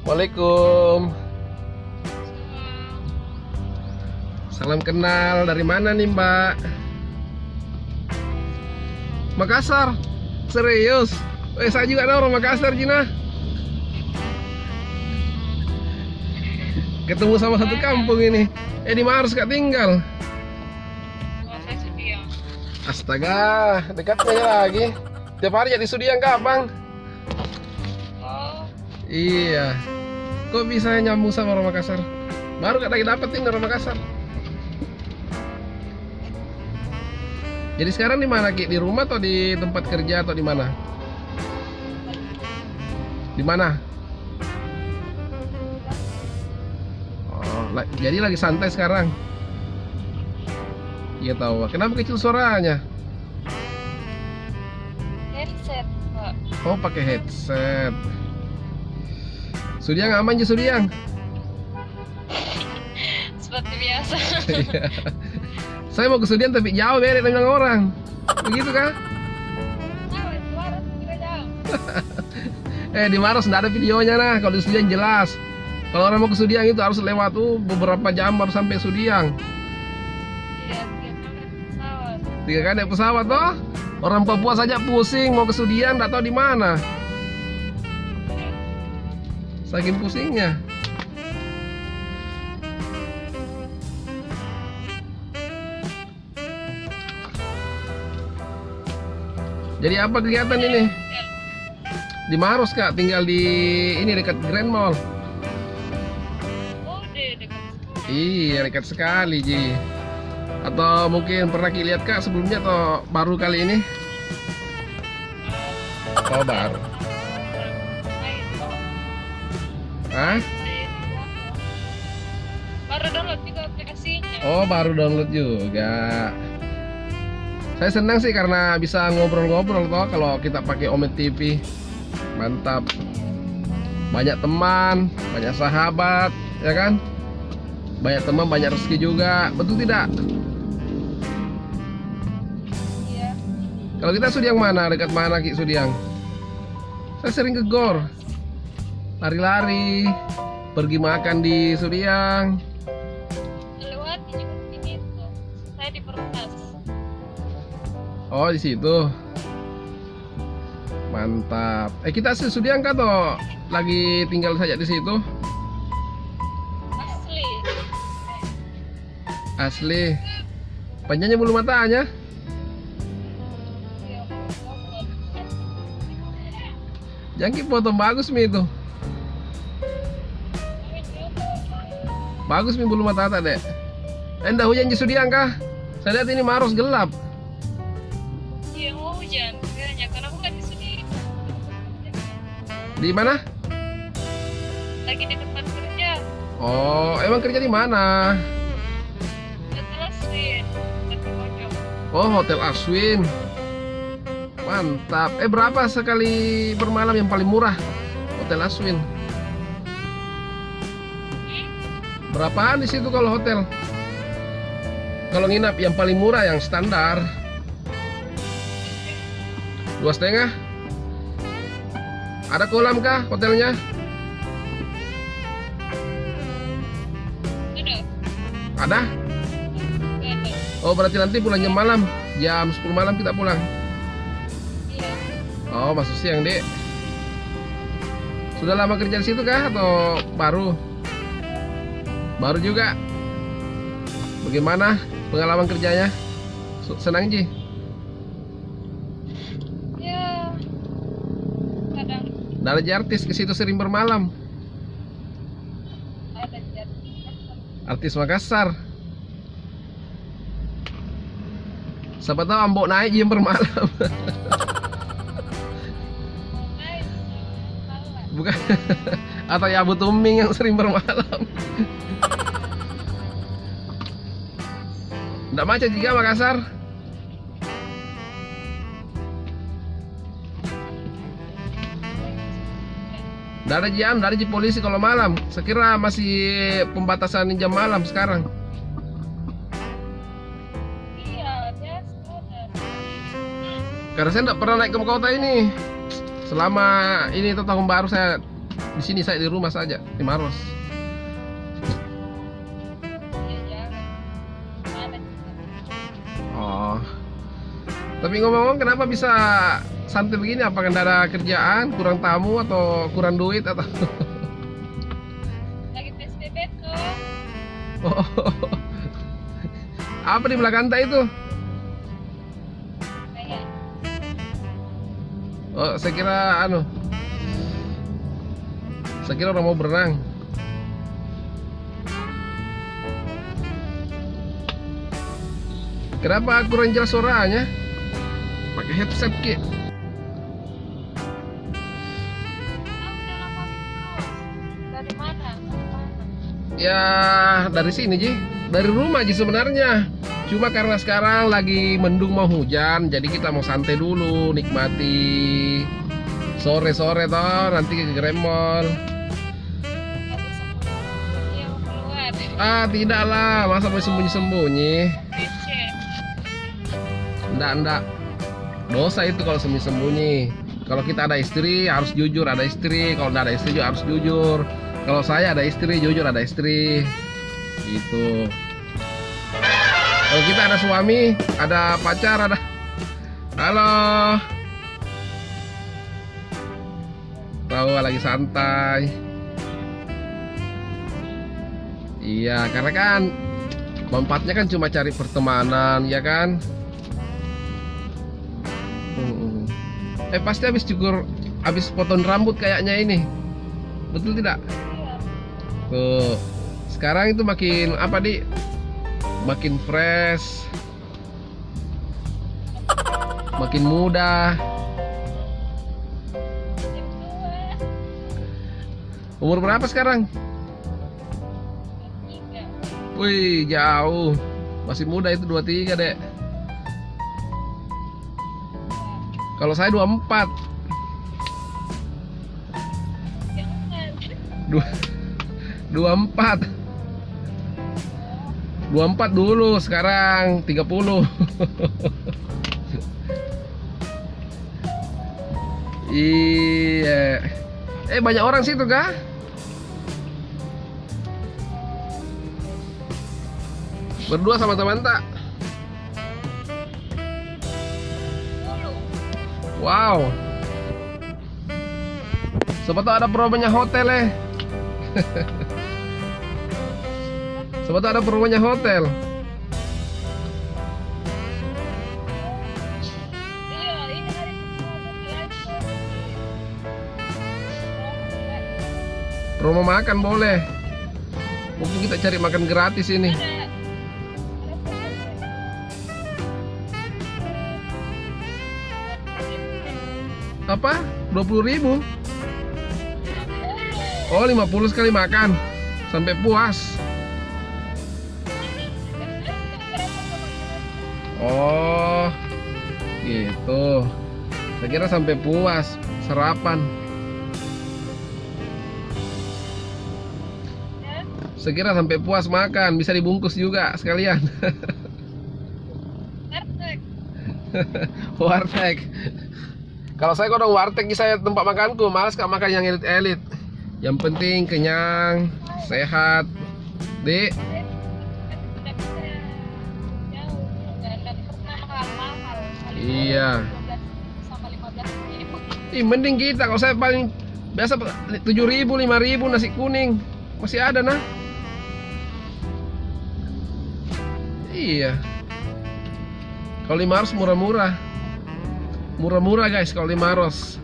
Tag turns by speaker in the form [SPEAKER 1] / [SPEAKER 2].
[SPEAKER 1] Waalaikumsalam. Salam kenal. Dari mana nih, Mbak? Makassar. Serius? Saya juga ada orang Makassar, Jina. Ketemu sama satu kampung ini. Di mana harus Kak tinggal?
[SPEAKER 2] Saya Sudiang.
[SPEAKER 1] Astaga, dekatnya lagi. Tiap hari jadi Sudiang Kak, Bang.
[SPEAKER 2] Oh,
[SPEAKER 1] Iya. Kok bisa nyambung sama orang Makassar? Baru Kak lagi dapetin orang Makassar. Jadi sekarang di mana, Ki? Di rumah atau di tempat kerja atau di mana? Di mana? Oh, jadi lagi santai sekarang. Iya tahu. Kenapa kecil suaranya?
[SPEAKER 2] headset, Pak.
[SPEAKER 1] Oh, pakai headset. Sudiang aman aja Sudiang.
[SPEAKER 2] Seperti biasa.
[SPEAKER 1] Iya. Saya mau ke Sudiang tapi jauh beda dengan orang. Begitu kah?
[SPEAKER 2] Nah, suara juga jauh.
[SPEAKER 1] Di Maros nggak ada videonya nah. Kalau di Sudiang jelas. Kalau orang mau ke Sudiang itu harus lewat beberapa jam baru sampai Sudiang.
[SPEAKER 2] Iya, 3 kali pesawat.
[SPEAKER 1] 3 kali naik pesawat toh. Orang Papua saja pusing mau ke Sudiang nggak tahu di mana. Saking pusingnya. Jadi apa kegiatan ini? Di Maros Kak, tinggal di ini dekat Grand Mall.
[SPEAKER 2] Oh, dekat.
[SPEAKER 1] Iya, dekat sekali Ji. Atau mungkin pernah lihat Kak sebelumnya atau baru kali ini? Oh, baru. Hah?
[SPEAKER 2] Baru download juga aplikasinya.
[SPEAKER 1] Oh, baru download juga. Saya senang sih karena bisa ngobrol-ngobrol toh kalau kita pakai Omet TV. Mantap. Banyak teman, banyak sahabat, ya kan? Banyak teman, banyak rezeki juga. Betul tidak?
[SPEAKER 2] Iya.
[SPEAKER 1] Kalau kita Sudiang mana? Dekat mana Ki Sudiang? Saya sering ke GOR. Lari-lari, pergi makan di Sudiang.
[SPEAKER 2] Lewat juga sini tuh. Saya di Perumnas.
[SPEAKER 1] Oh, di situ. Mantap. Kita Sudiang kah atau lagi tinggal saja di situ?
[SPEAKER 2] Asli.
[SPEAKER 1] Asli. Panjangnya bulu matanya?
[SPEAKER 2] Iya,
[SPEAKER 1] Jangki foto bagus mi itu. Bagus mi bulu mata dek. Endah hujan di Sudiang kah? Saya lihat ini Maros gelap.
[SPEAKER 2] Iya, mau hujan. Kayaknya karena aku kan di sini.
[SPEAKER 1] Di mana?
[SPEAKER 2] Lagi di tempat kerja.
[SPEAKER 1] Oh, emang kerja di mana?
[SPEAKER 2] Hotel Aswin. Di pojok.
[SPEAKER 1] Oh, Hotel Aswin. Mantap. Berapa sekali bermalam yang paling murah? Hotel Aswin. Berapaan di situ kalau hotel? Kalau nginap yang paling murah yang standar 2,5. Ada kolam kah hotelnya?
[SPEAKER 2] Sudah.
[SPEAKER 1] Ada?
[SPEAKER 2] Nggak ada.
[SPEAKER 1] Oh, berarti nanti pulangnya malam. Jam 10 malam kita pulang.
[SPEAKER 2] Iya.
[SPEAKER 1] Oh, masuk siang, Dek. Sudah lama kerja di situ kah atau baru? Baru juga. Bagaimana pengalaman kerjanya? Senang, Ji?
[SPEAKER 2] Ya. Kadang
[SPEAKER 1] Dari artis ke situ sering bermalam.
[SPEAKER 2] ada jadi.
[SPEAKER 1] Artis Makassar. Siapa tahu Ambok naik jam bermalam. Bukan. Atau ya Abu Tuming yang sering bermalam. Nggak macet juga Makassar. Nggak ada jam, nggak ada polisi kalau malam. Sekira masih pembatasan jam malam sekarang.
[SPEAKER 2] Iya, biasa.
[SPEAKER 1] Karena saya nggak pernah naik ke kota ini. Selama ini tuh tahun baru saya Di sini saya di rumah saja di Maros.
[SPEAKER 2] Ya jangan. Mana juga.
[SPEAKER 1] Oh. Tapi ngomong-ngomong, kenapa bisa santai begini? Apakah nggak ada kerjaan, kurang tamu, atau kurang duit, atau?
[SPEAKER 2] Lagi PSBB tuh.
[SPEAKER 1] Oh. Apa di belakang anda itu?
[SPEAKER 2] Kayak
[SPEAKER 1] Oh, saya kira saya kira orang mau berenang. Kenapa kurang jelas suaranya? Pakai headset Ki.
[SPEAKER 2] udah lama terus. Dari mana? Dari mana?
[SPEAKER 1] Ya dari sini Ji, dari rumah Ji sebenarnya. Cuma karena sekarang lagi mendung mau hujan, jadi kita mau santai dulu, nikmati sore-sore toh, nanti ke Gremol.
[SPEAKER 2] Nggak bisa iya mau keluar.
[SPEAKER 1] Ah tidaklah, masa mau sembunyi-sembunyi?
[SPEAKER 2] Receh.
[SPEAKER 1] Enggak. Dosa itu kalau sembunyi-sembunyi. Kalau kita ada istri harus jujur, ada istri. Kalau enggak ada istri juga harus jujur. Kalau saya ada istri, jujur ada istri. Gitu. Kalau kita ada suami, ada pacar, ada. Halo. Tahu lagi santai. Iya, karena kan manfaatnya kan cuma cari pertemanan, ya kan? Pasti habis cukur, habis potong rambut kayaknya ini. Betul tidak?
[SPEAKER 2] Iya.
[SPEAKER 1] Tuh. Sekarang itu makin apa di? Makin fresh. Makin muda.
[SPEAKER 2] Jam 2.
[SPEAKER 1] Umur berapa sekarang?
[SPEAKER 2] Jam 3.
[SPEAKER 1] Wih, jauh. Masih muda itu 23, Dek. Kalau saya 24.
[SPEAKER 2] Jangan.
[SPEAKER 1] 24 dulu, sekarang 30. Iya. Banyak orang situ kah? Berdua sama teman tak? Wow. Siapa tahu ada promonya hotel Siapa tahu ada promonya hotel.
[SPEAKER 2] Iya, ini hari
[SPEAKER 1] Promo makan boleh. Mungkin kita cari makan gratis ini. Apa? 20.000? Oh, 50 sekali makan sampai puas. Oh, gitu. Saya kira sampai puas sarapan. Saya kira sampai puas makan, bisa dibungkus juga sekalian. Warteg. Kalau saya kodong warteg, saya tempat makanku, malas gak makan yang elit-elit. Yang penting kenyang, sehat. Dik. Iya. Mending kita, kalau saya paling biasa 7.000, 5.000 nasi kuning. Masih ada nah. Iya. Kalau 500 murah-murah. Murah-murah guys kalau 500.